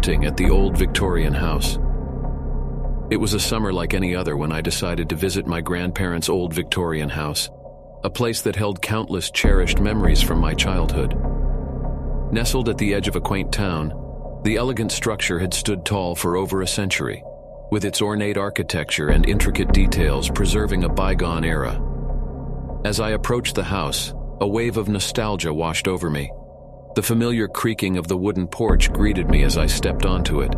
haunting at the old Victorian house. It was a summer like any other when I decided to visit my grandparents' old Victorian house, a place that held countless cherished memories from my childhood. Nestled at the edge of a quaint town, the elegant structure had stood tall for over a century, with its ornate architecture and intricate details preserving a bygone era. As I approached the house, a wave of nostalgia washed over me. The familiar creaking of the wooden porch greeted me as I stepped onto it,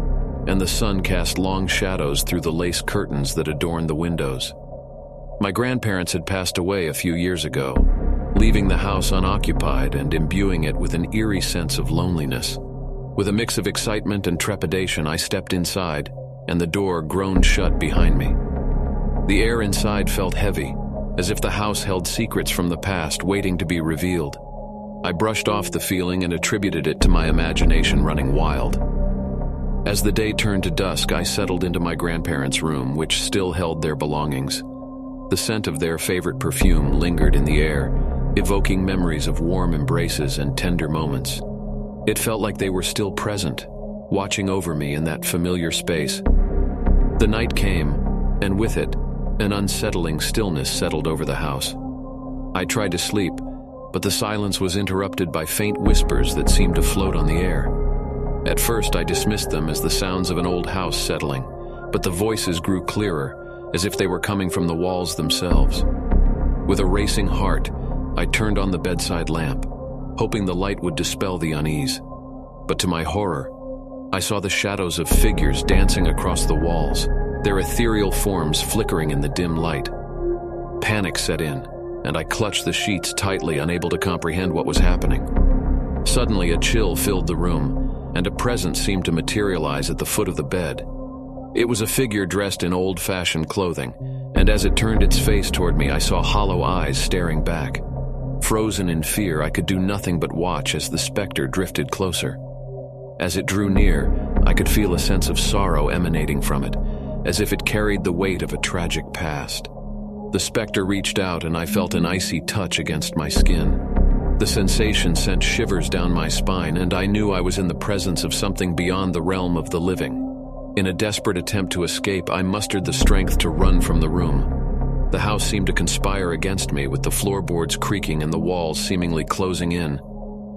and the sun cast long shadows through the lace curtains that adorned the windows. My grandparents had passed away a few years ago, leaving the house unoccupied and imbuing it with an eerie sense of loneliness. With a mix of excitement and trepidation, I stepped inside, and the door groaned shut behind me. The air inside felt heavy, as if the house held secrets from the past waiting to be revealed. I brushed off the feeling and attributed it to my imagination running wild. As the day turned to dusk, I settled into my grandparents' room, which still held their belongings. The scent of their favorite perfume lingered in the air, evoking memories of warm embraces and tender moments. It felt like they were still present, watching over me in that familiar space. The night came, and with it, an unsettling stillness settled over the house. I tried to sleep, but the silence was interrupted by faint whispers that seemed to float on the air. At first, I dismissed them as the sounds of an old house settling, but the voices grew clearer, as if they were coming from the walls themselves. With a racing heart, I turned on the bedside lamp, hoping the light would dispel the unease. But to my horror, I saw the shadows of figures dancing across the walls, their ethereal forms flickering in the dim light. Panic set in, and I clutched the sheets tightly, unable to comprehend what was happening. Suddenly, a chill filled the room, and a presence seemed to materialize at the foot of the bed. It was a figure dressed in old-fashioned clothing, and as it turned its face toward me, I saw hollow eyes staring back. Frozen in fear, I could do nothing but watch as the specter drifted closer. As it drew near, I could feel a sense of sorrow emanating from it, as if it carried the weight of a tragic past. The specter reached out, and I felt an icy touch against my skin. The sensation sent shivers down my spine, and I knew I was in the presence of something beyond the realm of the living. In a desperate attempt to escape, I mustered the strength to run from the room. The house seemed to conspire against me, with the floorboards creaking and the walls seemingly closing in.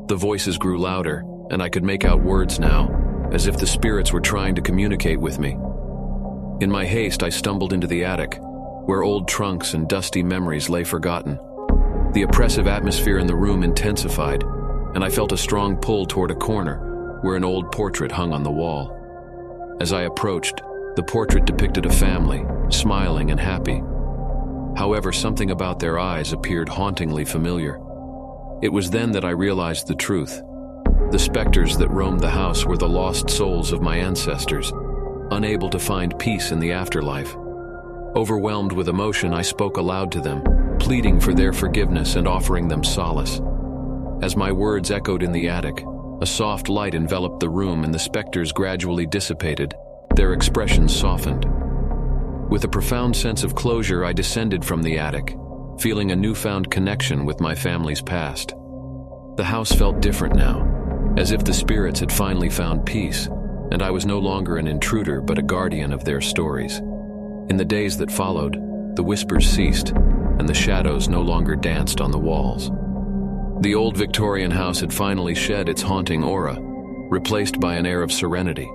The voices grew louder, and I could make out words now, as if the spirits were trying to communicate with me. In my haste, I stumbled into the attic, where old trunks and dusty memories lay forgotten. The oppressive atmosphere in the room intensified, and I felt a strong pull toward a corner, where an old portrait hung on the wall. As I approached, the portrait depicted a family, smiling and happy. However, something about their eyes appeared hauntingly familiar. It was then that I realized the truth. The specters that roamed the house were the lost souls of my ancestors, unable to find peace in the afterlife. Overwhelmed with emotion, I spoke aloud to them, pleading for their forgiveness and offering them solace. As my words echoed in the attic, a soft light enveloped the room, and the specters gradually dissipated, their expressions softened. With a profound sense of closure, I descended from the attic, feeling a newfound connection with my family's past. The house felt different now, as if the spirits had finally found peace, and I was no longer an intruder but a guardian of their stories. In the days that followed, the whispers ceased, and the shadows no longer danced on the walls. The old Victorian house had finally shed its haunting aura, replaced by an air of serenity.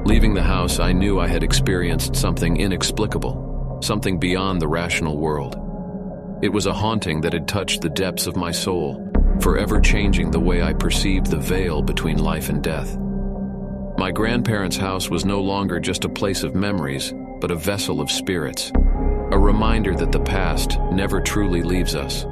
Leaving the house, I knew I had experienced something inexplicable, something beyond the rational world. It was a haunting that had touched the depths of my soul, forever changing the way I perceived the veil between life and death. My grandparents' house was no longer just a place of memories, but a vessel of spirits, a reminder that the past never truly leaves us.